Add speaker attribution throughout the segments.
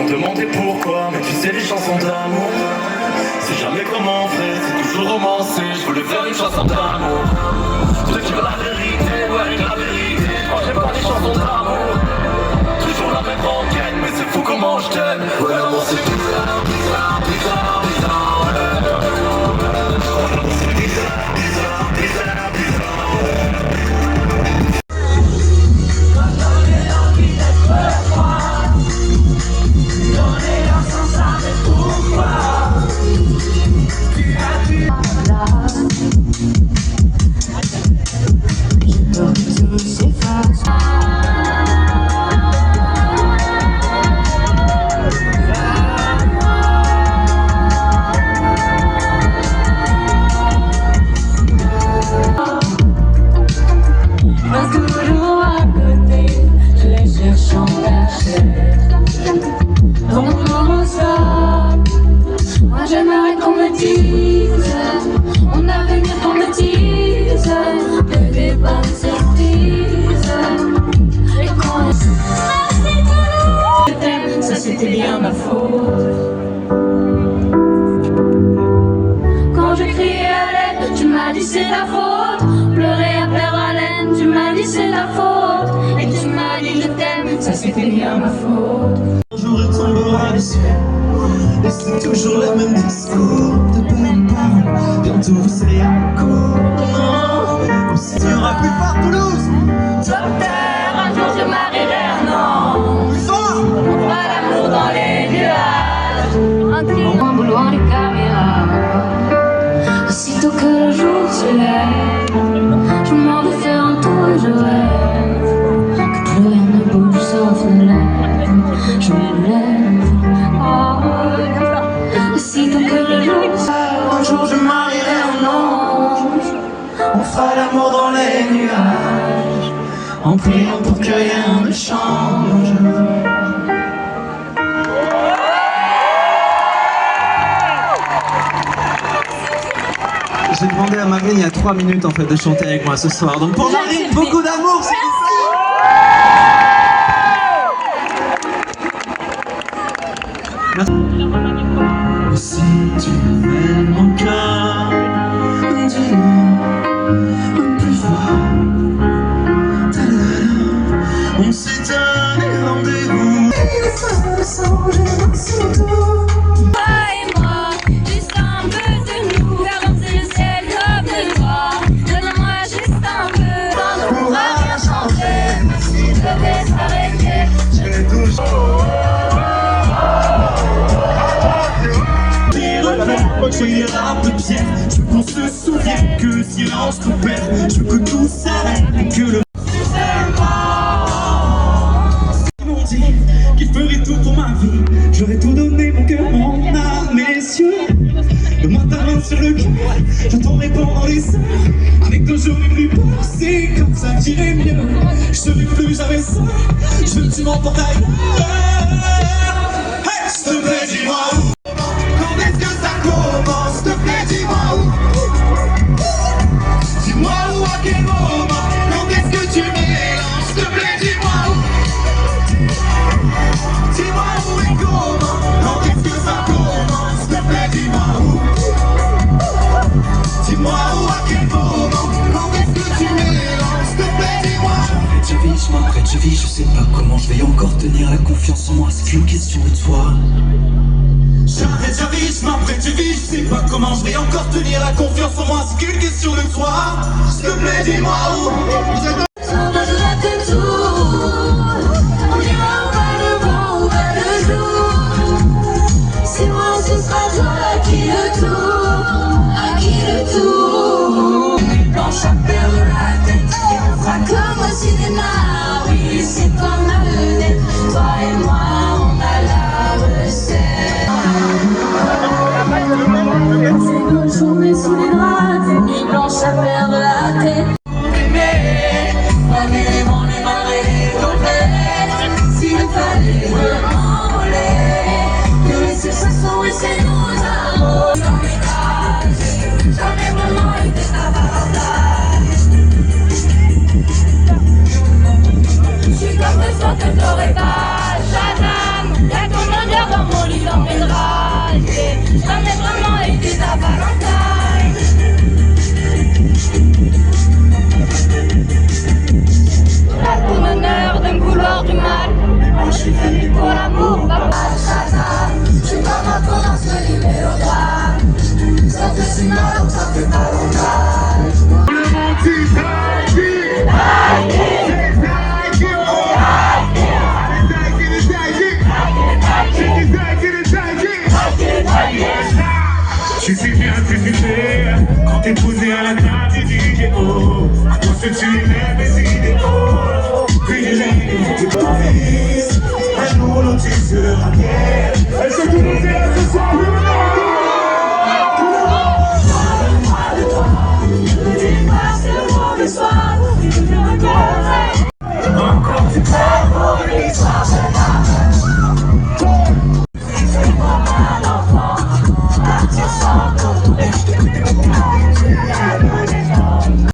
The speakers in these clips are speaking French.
Speaker 1: demandé pourquoi, mais tu sais les chansons d'amour, c'est jamais comme en vrai, c'est toujours romancé. Je voulais faire une chanson d'amour. Ceux qui veulent la vérité, ouais, la vérité. Moi j'aime pas les chansons d'amour. Toujours la même rengaine, mais c'est fou comment je t'aime. Ouais, l'amour c'est bizarre, bizarre, bizarre, bizarre. L'amour c'est bizarre, bizarre, bizarre, bizarre.
Speaker 2: C'était bien ma faute. Quand je criais à l'aide, tu m'as dit c'est ta faute. Pleurer à perdre haleine, tu m'as dit c'est ta faute. Et tu m'as dit je t'aime, ça c'était bien ma faute.
Speaker 3: Un jour il tombera du ciel, et c'est toujours le même discours. De belles paroles, bientôt vous serez encore. Non, aussi tu auras plus fort Toulouse.
Speaker 2: Docteur, un jour je marierai un an.
Speaker 3: Plus fort.
Speaker 2: On fera l'amour dans les nuages, un triomphe loin des caméras. Aussitôt que le jour se lève, je m'en vais faire un tour et je rêve que plus rien ne bouge sauf nos lèvres. Je me lève, oh. Aussitôt que le jour se lève,
Speaker 3: Un jour je marierai un ange. On fera l'amour dans les nuages, en priant pour que rien ne change. J'ai demandé à Marine il y a 3 minutes en fait de chanter avec moi ce soir. Donc pour Marine, beaucoup d'amour s'il vous plaît. Merci. Si tu m'aimes encore, dis-le plus fort. Ta-da-da. On s'est donné rendez-vous.
Speaker 2: toi et moi, juste un peu de nous. Faire danser le ciel comme le toi. Donne-moi juste un peu. On ne pourra rien changer. Si je devais s'arrêter,
Speaker 3: je l'ai toujours. J'ai des larmes de pierre. Je veux qu'on se souvienne que le silence nous perd. Je veux que tout s'arrête et que le ils m'ont dit qu'ils feraient tout pour ma vie. J'aurais tout donné, mon cœur, mon âme, mes yeux. Donne-moi ta main sur le cœur, j'attendrai pendant des heures. Avec toi j'aurais plus peur, c'est comme ça que j'irai mieux. Je serai plus jamais seul, je veux que tu m'emportes ailleurs. Hey, s'il te plaît, dis-moi où. Quand est-ce que ça commence, s'il te plaît, dis-moi où. Dis-moi où, à quel moment. Quand est-ce que tu mélanges, s'il te plaît, dis-moi où. Dis-moi où et comment. Quand est-ce que ça commence, s'il te plaît, dis-moi où. Dis-moi où, à quel moment. Quand est-ce que tu mélanges, s'il te plaît, dis-moi. Je m'arrête, je vis, je sais pas comment je vais encore tenir la confiance en moi, c'est qu'une question de toi. J'arrête, j'avise, je m'apprête, je vis, je sais pas comment je vais encore tenir la confiance en moi, c'est qu'une question de toi. S'il te plaît, dis-moi où.
Speaker 2: on va jouer que tout. On ira où va le vent, où va le jour. C'est moi, ce sera toi qui le tour, à qui le tour. Blanche à perdre la tête, et on fera comme au cinéma. Oui, c'est toi ma vedette, toi et moi, on a la recette. C'est nos journées sous les draps, tes nuits blanches à perdre la tête. S'il fallait m'envoler, que laisser ce son et c'est nos amours. Dans mes cages, jamais vraiment été abordable. Je suis comme le sang que t'aurais pas, Shazam, y'a ton odeur
Speaker 4: que tu aimes mes idéaux. Puis les fils, un jour l'autre tu seras mienne. Est-ce que tout le monde est là ce soir?
Speaker 2: Parle-moi de toi, ne me dis pas c'est le mauvais soir, et je me regarderai.
Speaker 4: Encore tu parles pour
Speaker 2: L'histoire se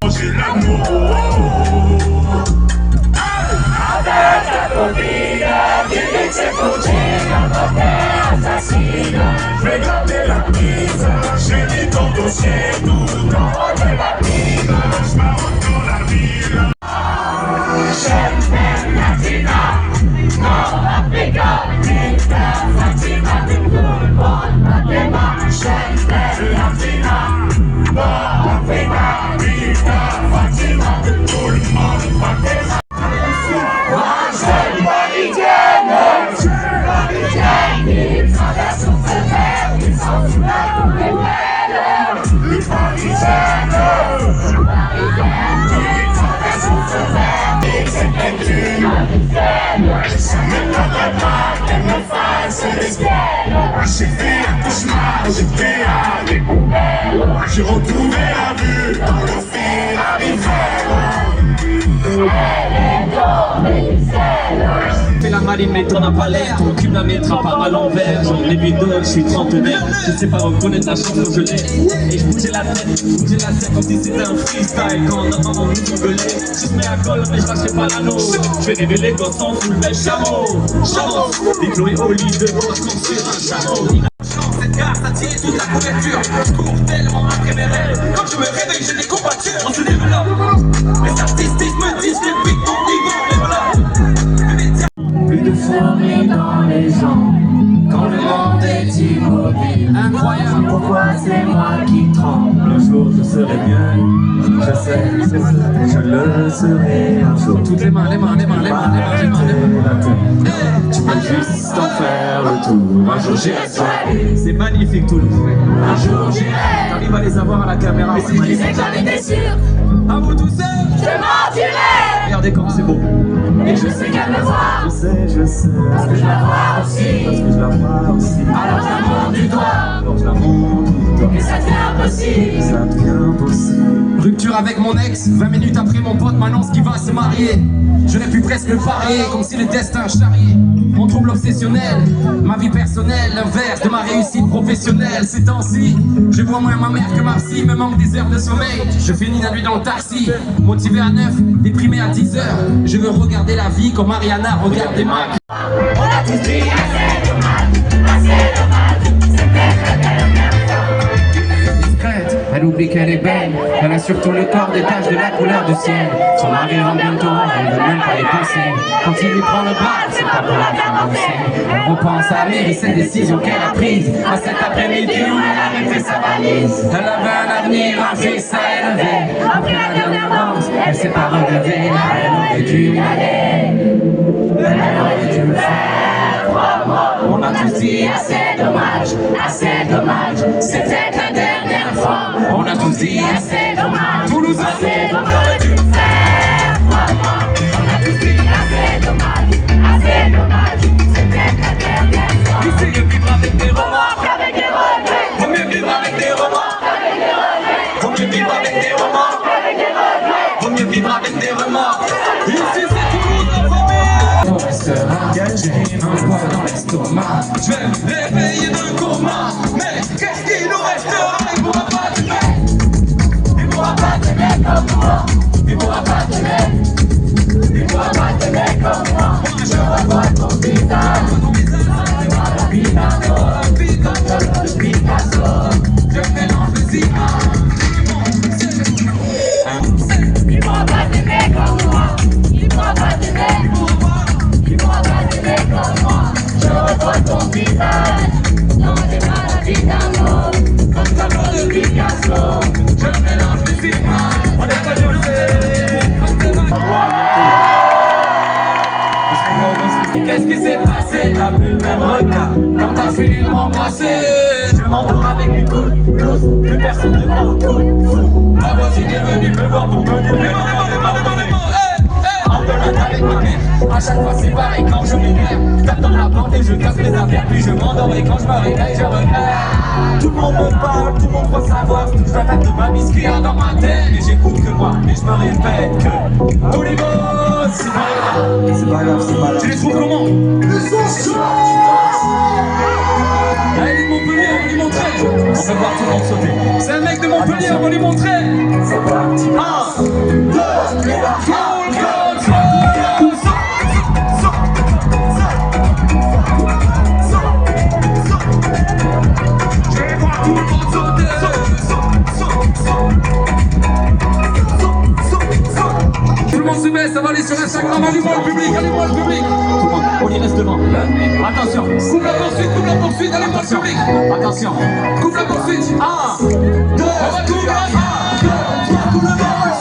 Speaker 4: j'ai l'amour. Je vais garder la prise. J'ai mis ton dossier tout dans la ville. Je m'arrête dans la ville. J'ai fait un cauchemar, j'ai fait un des poubelles. J'ai retrouvé la vue dans le fil à
Speaker 5: Fais la maline mais t'en as pas l'air. Tu me la mettras pas à l'envers. Genre les vidéos, je suis trentenaire. Je sais pas reconnaître la chanson que je l'ai. Et je bougeais la tête comme si c'était un freestyle. Quand on a maman nous gueulait, je me mets à colle mais je lâcherai pas l'anneau. Je vais révéler quand on fout le chameau. Diplômé au lit de gauche comme sur un chameau. Cette carte a tiré toute la couverture. Je cours tellement après mes rêves. Quand je me réveille, j'ai des combattures. On se développe. Les statistiques me disent que depuis ton niveau, mais voilà.
Speaker 6: Plus de fourmis dans les jambes quand le monde est immobile. Incroyable, pourquoi c'est moi qui tremble? Un jour je serai mieux, je sais, je le serai un jour. Toutes les mains. Tu peux juste en faire le tour. Un jour j'irai sur la lune.
Speaker 5: C'est magnifique Toulouse.
Speaker 6: Un jour j'irai.
Speaker 5: T'arrives à les avoir à la caméra.
Speaker 6: Mais si je disais que j'en étais sûr,
Speaker 5: À vous tous seuls.
Speaker 6: je mentirais.
Speaker 5: Regardez comme c'est beau.
Speaker 6: Et je sais qu'elle me voit,
Speaker 3: Je sais,
Speaker 6: parce que je la vois aussi.
Speaker 3: parce que je la vois aussi.
Speaker 6: Alors je la montre du doigt,
Speaker 3: Alors je la montre du doigt.
Speaker 6: et ça devient impossible.
Speaker 3: Ça devient possible.
Speaker 7: Rupture avec mon ex, 20 minutes après mon pote m'annonce qu'il va se marier. J'aurais pu presque le parier, comme si le destin charriait. Mon trouble obsessionnel, ma vie personnelle, l'inverse de ma réussite professionnelle. Ces temps-ci, je vois moins ma mère que ma psy, me manque des heures de sommeil. Je finis la nuit dans le taxi, motivé à 9, déprimé à 10 heures. Je veux regarder la vie comme Ariana regarde des Macs.
Speaker 6: On a tous dit assez dommage, c'est peut-être la dernière fois.
Speaker 7: Discrète, elle oublie qu'elle est belle. Elle a surtout le corps des taches de la couleur du ciel. Son mari rentre bientôt, elle ne veut même pas y penser. Quand il lui prend le bras, c'est pas pour la faire danser. Elle repense à Amir et ses décisions qu'elle a prises. À cet après-midi où elle avait fait sa valise. Elle avait un avenir, un fils à élever. Après la dernière danse, elle s'est pas relevée. Elle aurait dû y aller. Elle aurait dû le faire, crois-moi. On a tous dit assez dommage, c'était la dernière fois. On a tous dit assez dommage, Toulouse, assez dommage. On aurait dû le faire, crois-moi. On a tous dit assez dommage, c'était la dernière fois.
Speaker 5: Ici, mieux vivre avec des remords
Speaker 6: Avec des regrets,
Speaker 5: Vaut mieux vivre avec des remords
Speaker 6: avec des regrets,
Speaker 5: Vaut mieux vivre avec des remords
Speaker 6: avec des regrets.
Speaker 5: Vaut mieux vivre avec des remords. Ici, c'est Toulouse, la famille.
Speaker 7: On restera gagé, un poids dans l'estomac.
Speaker 5: Je vais me réveiller d'un coma. Mais qu'est-ce qu'il nous restera? Il pourra pas t'aimer. Il pourra pas t'aimer comme moi.
Speaker 6: Il pourra pas t'aimer comme moi. Je revois ton visage, la vie d'un homme, comme le Picasso.
Speaker 5: Je mélange les images.
Speaker 6: Il pourra pas t'aimer comme moi. Il pourra pas t'aimer. Il pourra pas t'aimer comme moi. Je revois ton visage dans tes maladies d'amour, comme le Picasso.
Speaker 5: Je mélange les images. On est pas Qu'est-ce qui s'est passé? T'as plus le même regard quand t'as fini de m'embrasser. Je m'endors avec mes coudes, plus personne ne croit au coup. Ma voisine est venue me voir pour me dire engueulade avec ma mère, à chaque fois c'est pareil quand je m'énerve. Je tape dans la porte et je casse mes affaires, puis je m'endors et quand je me réveille je regarde. Tout le monde me parle, tout le monde croit savoir toute la table de ma mise qui a dans ma tête. Mais j'écoute que moi, et je me répète que Olivo, c'est pas grave.
Speaker 4: C'est pas grave, c'est pas grave.
Speaker 5: Tu les trouves comment? Allez, de Montpellier, on va lui montrer. On va voir tout le monde sauter. C'est un mec de Montpellier, on va lui montrer.
Speaker 4: C'est parti.
Speaker 5: 1, 2, 3, tout le monde se met, ça va aller sur Instagram, allez-moi le public, allez-moi le public. Tout le monde, on y reste devant. Attention, coupe la poursuite, allez-moi le public. Attention, coupe la poursuite. 1, 2, 3, coupe le monde.